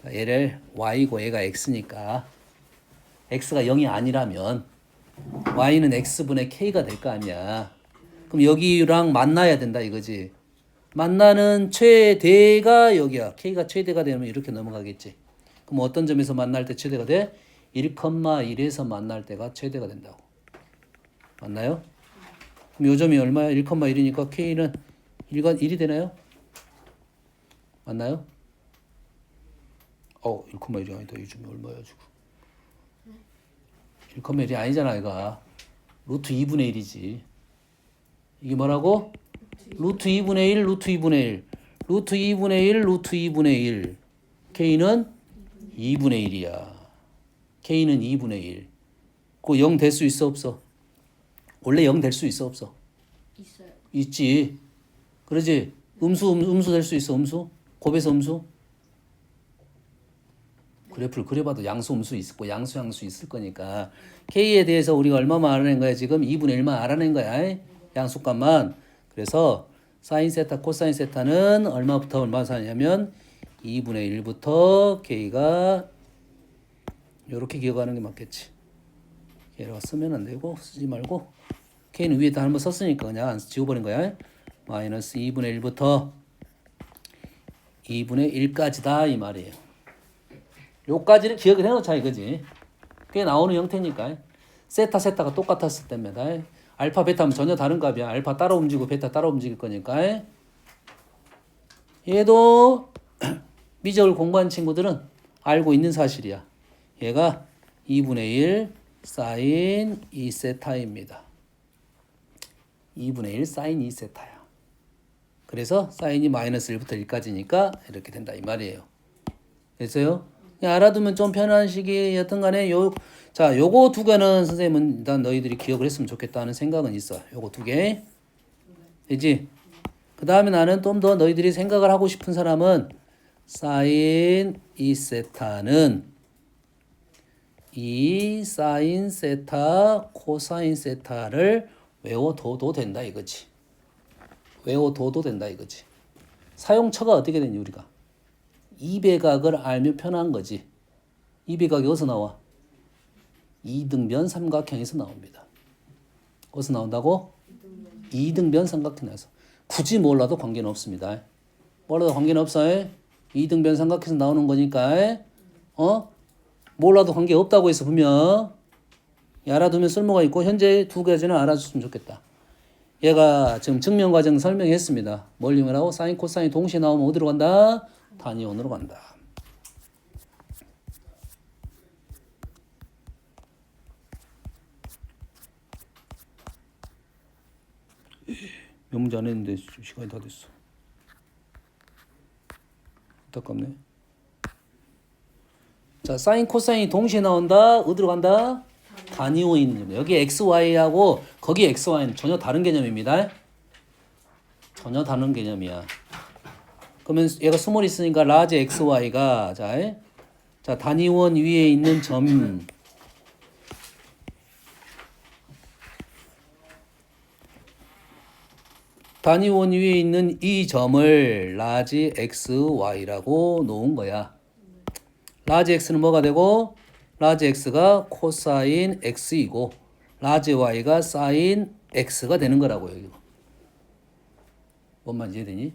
Speaker 1: 얘를 Y고 얘가 X니까 X가 0이 아니라면 Y는 X분의 K가 될 거 아니야. 그럼 여기랑 만나야 된다 이거지. 만나는 최대가 여기야. K가 최대가 되면 이렇게 넘어가겠지. 그럼 어떤 점에서 만날 때 최대가 돼? 1,1에서 만날 때가 최대가 된다고. 맞나요? 그럼 요 점이 얼마야? 1,1이니까 K는 1이 되나요? 맞나요? 1,1이 아니다. 이 점이 얼마야 지금? 1,1이 아니잖아 이거. 루트 2분의 1이지. 이게 뭐라고? 루트 2분의 1, 루트 2분의 1. 루트 2분의 1, 루트 2분의 1. K는 2분의 1이야. K는 2분의 1. 그거 0 될 수 있어 없어? 원래 0 될 수 있어 없어?
Speaker 2: 있어요.
Speaker 1: 있지. 그러지? 음수 될 수 있어 음수? 곱해서 음수? 그래프를 그려봐도 양수 음수 있고 양수 있을 거니까 K에 대해서 우리가 얼마만 알아낸 거야 지금? 2분의 1만 알아낸 거야. 양수값만. 그래서 사인 세타 코사인 세타는 얼마부터 얼마 사냐면 2분의 1부터 K가 이렇게 기억하는 게 맞겠지. 얘가 쓰면 안 되고 쓰지 말고 K는 위에다 한번 썼으니까 그냥 지워버린 거야. 마이너스 2분의 1부터 2분의 1까지다 이 말이에요. 요까지는 기억을 해놓자 이거지. 그게 나오는 형태니까. 세타가 똑같았을 때입니다. 알파 베타면 전혀 다른 값이야. 알파 따라 움직이고 베타 따라 움직일 거니까. 얘도 미적을 공부한 친구들은 알고 있는 사실이야. 얘가 2분의 1 사인 2세타입니다. 2분의 1 사인 2세타야. 그래서 사인이 마이너스 1부터 1까지니까 이렇게 된다 이 말이에요. 됐어요? 알아두면 좀 편한 식이 여튼 간에 요거 두 개는 선생님은 일단 너희들이 기억을 했으면 좋겠다 하는 생각은 있어. 요거 두 개. 되지? 그 다음에 나는 좀 더 너희들이 생각을 하고 싶은 사람은 사인 2세타는 2 사인 세타 코사인 세타를 외워둬도 된다 이거지. 외워둬도 된다 이거지. 사용처가 어떻게 되니 우리가? 이배각을 알면 편한 거지. 이배각이 어디서 나와? 이등변 삼각형에서 나옵니다. 어디서 나온다고? 이등변 삼각형에서. 굳이 몰라도 관계는 없습니다. 몰라도 관계는 없어요. 이등변 삼각형에서 나오는 거니까 몰라도 관계 없다고 해서 보면 알아두면 쓸모가 있고 현재 두 가지는 알아줬으면 좋겠다. 얘가 지금 증명 과정 설명했습니다. 뭘 이용하라고? 사인 코사인 동시에 나오면 어디로 간다? 단위원으로 간다. 몇 문제 안 했는데 시간이 다 됐어. 안타깝네. 자, 사인 코사인이 동시에 나온다. 어디로 간다? 단위원이 있는 여기 XY하고 거기 XY는 전혀 다른 개념입니다. 전혀 다른 개념이야. 그러면 얘가 스몰이 있으니까 라지 XY가 자 단위원 위에 있는 점 단위원 위에 있는 이 점을 라지 XY라고 놓은 거야. 라지 X는 뭐가 되고 라지 X가 코사인 X이고 라지 Y가 사인 X가 되는 거라고요. 뭔 말인지 이해되니?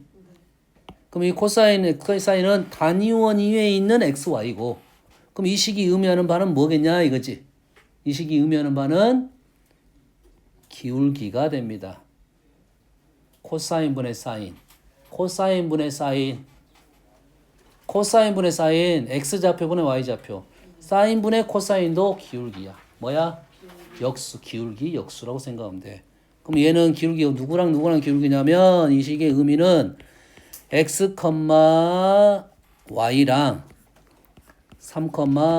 Speaker 1: 그럼 이 코사인은 단위원 이외에 있는 xy고, 그럼 이 식이 의미하는 바는 뭐겠냐 이거지. 이 식이 의미하는 바는 기울기가 됩니다. 코사인분의 사인, 코사인분의 사인, 코사인분의 사인, x좌표분의 y좌표, 사인분의 코사인도 기울기야. 뭐야? 역수, 기울기, 역수라고 생각하면 돼. 그럼 얘는 기울기가 누구랑 기울기냐면 이 식의 의미는 x, y랑 3,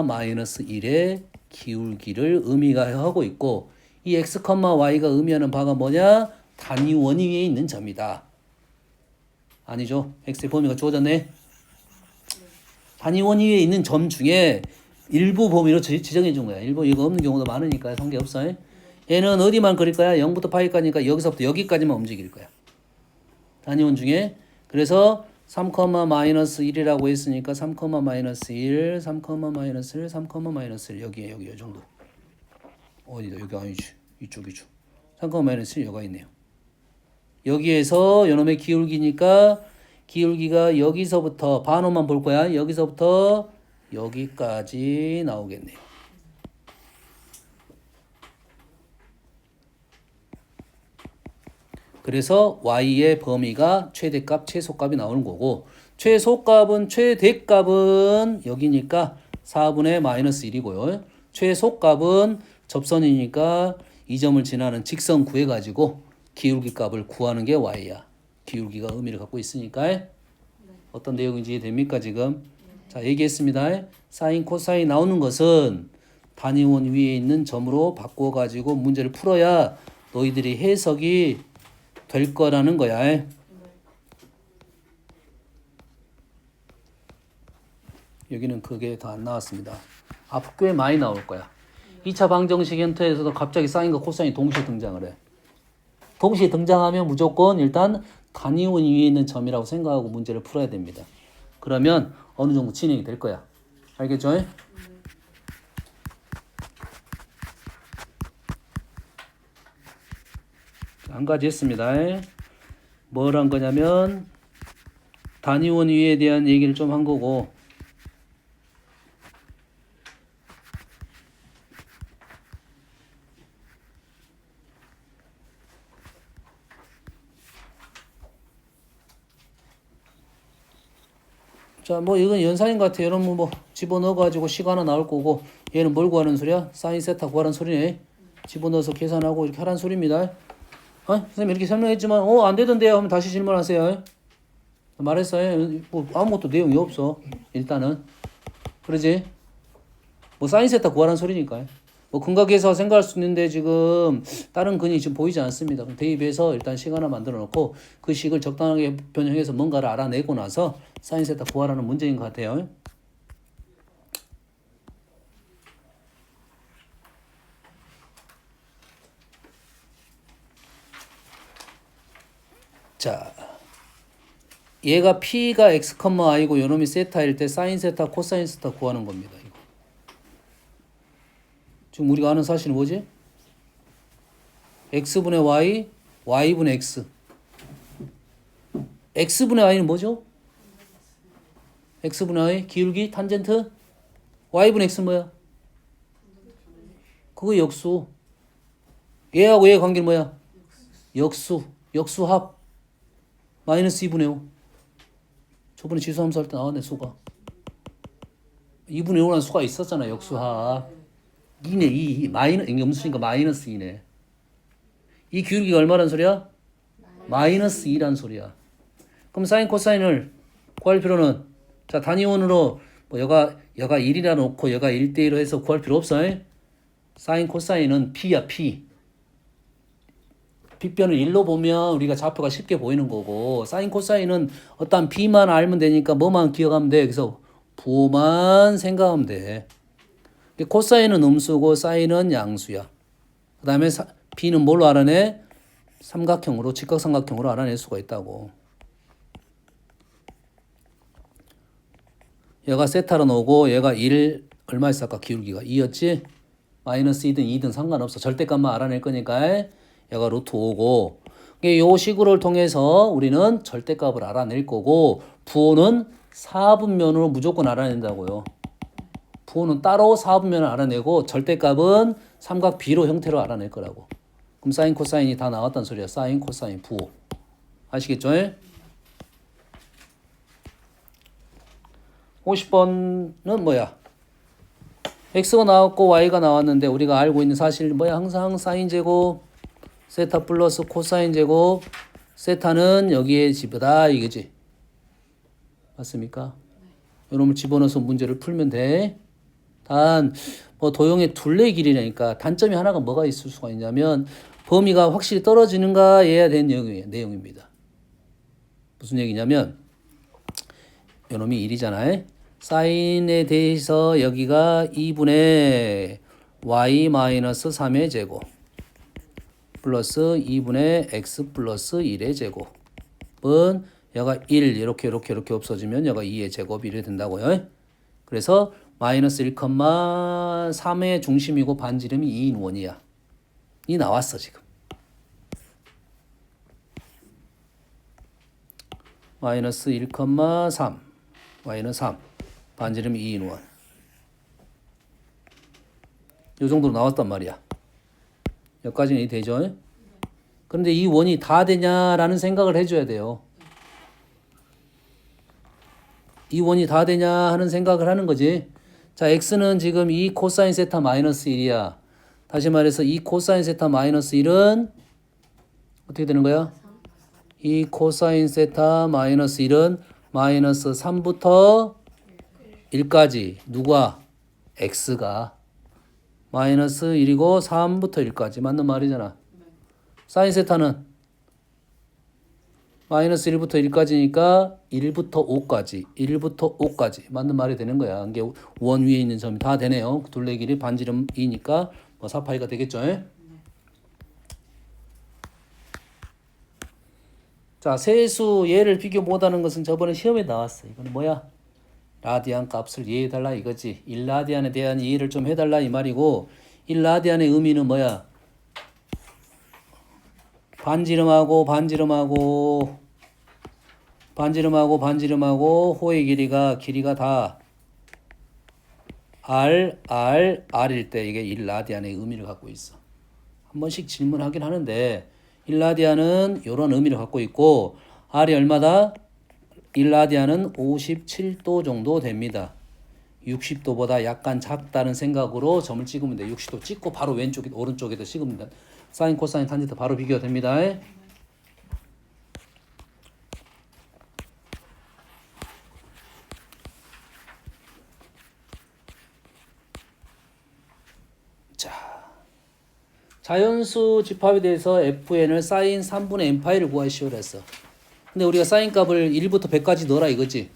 Speaker 1: 마이너스 1의 기울기를 의미가 하고 있고, 이 x, y가 의미하는 바가 뭐냐? 단위 원위 위에 있는 점이다. 아니죠? x의 범위가 주어졌네. 단위 원위 위에 있는 점 중에 일부 범위로 지정해 준 거야. 일부 이거 없는 경우도 많으니까 관계없어. 얘는 어디만 그릴 거야? 0부터 파이까지니까 여기서부터 여기까지만 움직일 거야. 단위원 중에. 그래서 3, 마이너스 1이라고 했으니까 3, 마이너스 1, 3, 마이너스 1, 3, 마이너스 1. 여기 이 정도. 어디다? 여기 아니지. 이쪽. 3, 마이너스 1 여가 있네요. 여기에서 요놈의 기울기니까 기울기가 여기서부터 반원만 볼 거야. 여기서부터 여기까지 나오겠네요. 그래서 y의 범위가 최대값, 최소값이 나오는 거고, 최대값은 여기니까 4분의 마이너스 1이고요. 최소값은 접선이니까 이 점을 지나는 직선 구해가지고 기울기 값을 구하는 게 y야. 기울기가 의미를 갖고 있으니까. 어떤 내용인지 됩니까 지금? 자, 얘기했습니다. 사인, 코사인 나오는 것은 단위원 위에 있는 점으로 바꿔가지고 문제를 풀어야 너희들이 해석이 될 거라는 거야. 여기는 그게 더 안 나왔습니다. 앞 꽤 많이 나올 거야. 2차 방정식 형태에서도 갑자기 사인과 코사인이 동시에 등장을 해. 동시에 등장하면 무조건 일단 단위원 위에 있는 점이라고 생각하고 문제를 풀어야 됩니다. 그러면 어느 정도 진행이 될 거야. 알겠죠? 한 가지 했습니다. 뭘 한 거냐면 단위원 위에 대한 얘기를 좀 한 거고, 자, 뭐 이건 연산인 것 같아요. 여러분 뭐 집어넣어가지고 식 하나 나올 거고, 얘는 뭘 구하는 소리야? 사인 세타 구하는 소리네. 집어넣어서 계산하고 이렇게 하라는 소리입니다. 선생님 이렇게 설명했지만 안 되던데요 하면 다시 질문하세요. 말했어요. 뭐 아무것도 내용이 없어. 일단은 그러지. 뭐 사인 세타 구하라는 소리니까요. 뭐 근각에서 생각할 수 있는데 지금 다른 근이 지금 보이지 않습니다. 그럼 대입해서 일단 식 하나 만들어 놓고 그 식을 적당하게 변형해서 뭔가를 알아내고 나서 사인 세타 구하라는 문제인 것 같아요. 자, 얘가 P가 X, I고 요놈이 세타일 때 사인 세타, 코사인 세타 구하는 겁니다. 이거. 지금 우리가 아는 사실은 뭐지? X분의 Y, Y분의 X. X분의 Y는 뭐죠? X분의 Y, 기울기, 탄젠트. Y분의 X는 뭐야? 그거 역수. 얘하고 얘의 관계는 뭐야? 역수. 역수합. 마이너스 2분의 5. 저번에 지수함수 할 때 나왔네, 수가. 2분의 5라는 수가 있었잖아, 역수합. 2네, 2. 마이너스, 이게 음수니까 마이너스 2네. 이 기울기가 얼마란 소리야? 마이너스 2란 소리야. 그럼 사인, 코사인을 구할 필요는, 자, 단위원으로, 뭐, 여가 1이라 놓고, 여가 1대1로 해서 구할 필요 없어. 사인, 코사인은 P야, P. 빗변을 1로 보면 우리가 좌표가 쉽게 보이는 거고, 사인 코사인은 어떤 B만 알면 되니까 뭐만 기억하면 돼. 그래서 부호만 생각하면 돼. 코사인은 음수고 사인은 양수야. 그 다음에 B는 뭘로 알아내? 삼각형으로, 직각삼각형으로 알아낼 수가 있다고. 얘가 세타로 나오고 얘가 1 얼마였어? 아까 기울기가 2였지? 마이너스 2든 2든 상관없어. 절대값만 알아낼 거니까 얘가 루트 5고, 요 식으로를 통해서 우리는 절대값을 알아낼 거고 부호는 4분면으로 무조건 알아낸다고요. 부호는 따로 4분면을 알아내고 절대값은 삼각 B로 형태로 알아낼 거라고. 그럼 사인 코사인이 다 나왔단 소리야. 사인 코사인 부호. 아시겠죠? 50번은 뭐야? x가 나왔고 y가 나왔는데 우리가 알고 있는 사실 뭐야? 항상 사인 제곱 세타 플러스 코사인 제곱 세타는 여기에 집어다 이거지. 맞습니까? 이놈을 집어넣어서 문제를 풀면 돼. 단 뭐 도형의 둘레 길이라니까 단점이 하나가 뭐가 있을 수가 있냐면 범위가 확실히 떨어지는가 해야 되는 내용입니다. 무슨 얘기냐면 이놈이 1이잖아요. 사인에 대해서 여기가 2분의 y-3의 제곱 플러스 2분의 x 플러스 1의 제곱은 얘가 1 이렇게 없어지면 얘가 2의 제곱이 이래 된다고요. 그래서 마이너스 1,3의 중심이고 반지름이 2인 원이야. 이 나왔어 지금. 마이너스 1,3 y는 3 반지름이 2인 원. 이 정도로 나왔단 말이야. 여기까지는 되죠? 그런데 이 원이 다 되냐라는 생각을 해줘야 돼요. 이 원이 다 되냐 하는 생각을 하는 거지. 자, x는 지금 2 코사인 세타 마이너스 1이야. 다시 말해서 2 코사인 세타 마이너스 1은 어떻게 되는 거야? 2 코사인 세타 마이너스 1은 마이너스 3부터 1까지 누가? x가 마이너스 1이고 3부터 1까지 맞는 말이잖아. 사인 세타는 마이너스 1부터 1까지니까 1부터 5까지 맞는 말이 되는 거야. 이게 원 위에 있는 점이 다 되네요. 둘레 길이 반지름 2니까 뭐 4파이가 되겠죠. 자, 세수 얘를 비교 못하는 것은 저번에 시험에 나왔어. 이거는 뭐야? 라디안 값을 이해해달라 이거지. 1라디안에 대한 이해를 좀 해달라 이 말이고 1라디안의 의미는 뭐야? 반지름하고 호의 길이가 다 R일 때 이게 1라디안의 의미를 갖고 있어. 한 번씩 질문하긴 하는데 1라디안은 이런 의미를 갖고 있고 R이 얼마다? 1라디안은 57도 정도 됩니다. 60도보다 약간 작다는 생각으로 점을 찍으면 돼. 60도 찍고 바로 오른쪽에다 찍으면 돼. 사인, 코사인, 탄젠트 바로 비교가 됩니다. 자연수 집합에 대해서 fn을 사인 3분의 n파이를 구하시오 그랬어. 근데 우리가 사인 값을 1부터 100까지 넣어라 이거지.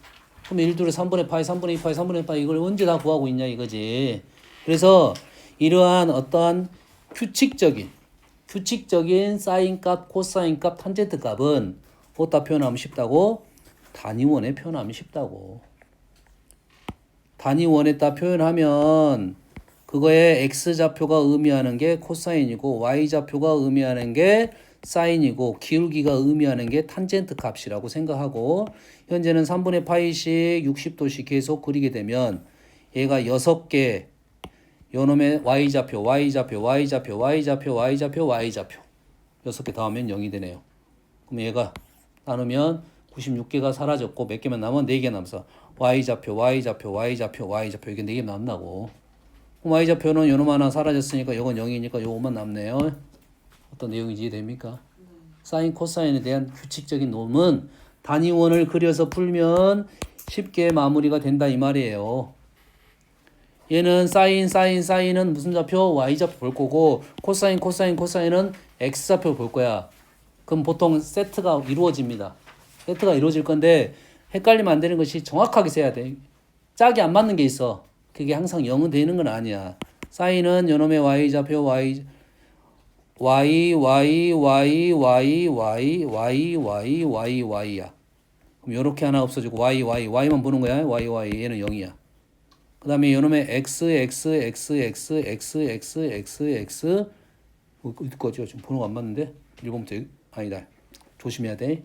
Speaker 1: 그럼 1, 2, 3분의 파이, 3분의 2파이, 3분의 1파이 이걸 언제 다 구하고 있냐 이거지. 그래서 이러한 어떠한 규칙적인 사인 값, 코사인 값, 탄젠트 값은 어디다 표현하면 쉽다고? 단위원에 표현하면 쉽다고. 단위원에다 표현하면 그거의 x좌표가 의미하는 게 코사인이고 y좌표가 의미하는 게 사인이고 기울기가 의미하는 게 탄젠트 값이라고 생각하고 현재는 3분의 파이씩 60도씩 계속 그리게 되면 얘가 6개 요놈의 y좌표 6개 더하면 0이 되네요. 그럼 얘가 나누면 96개가 사라졌고 몇 개만 남아? 4개 남아서 y좌표 이게 4개 남나고 y좌표는 요놈 하나 사라졌으니까 요건 0이니까 요것만 남네요. 어떤 내용인지 이해됩니까? 사인 코사인에 대한 규칙적인 놈은 단위원을 그려서 풀면 쉽게 마무리가 된다 이 말이에요. 얘는 사인은 무슨 좌표? y좌표 볼 거고 코사인은 x좌표 볼 거야. 그럼 보통 세트가 이루어집니다. 세트가 이루어질 건데 헷갈리면 안 되는 것이 정확하게 세야 돼. 짝이 안 맞는 게 있어. 그게 항상 0은 되는 건 아니야. 사인은 요놈의 y좌표 y야. 그럼 요렇게 하나 없어지고 y만 보는 거야. 얘는 0이야. 그 다음에 요놈의 x 어디 거죠? 지금 번호가 안 맞는데? 1번부터 아니다. 조심해야 돼.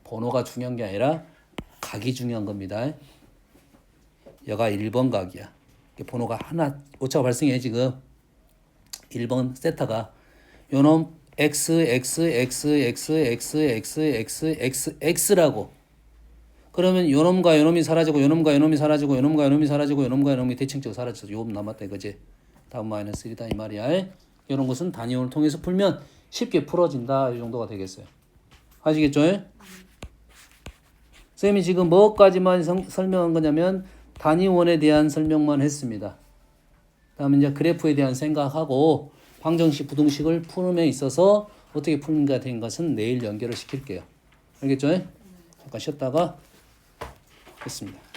Speaker 1: 번호가 중요한 게 아니라 각이 중요한 겁니다. 여가 1번 각이야. 번호가 하나 오차가 발생해 지금. 1번 세타가 요놈 XXXXXXXXX라고. 그러면 요놈과 요놈이 사라지고 요놈과 요놈이 사라지고 요놈과 요놈이 사라지고 요놈과 요놈이 대칭적으로 사라져서 요놈 남았다 이거지. 다음 마이너스 1이다 이 말이야. 이런 것은 단위원을 통해서 풀면 쉽게 풀어진다 이 정도가 되겠어요. 아시겠죠? 쌤이 지금 뭐까지만 설명한 거냐면 단위원에 대한 설명만 했습니다. 다음에 이제 그래프에 대한 생각하고 방정식, 부등식을 푸름에 있어서 어떻게 푸는가 된 것은 내일 연결을 시킬게요. 알겠죠? 잠깐 쉬었다가 했습니다.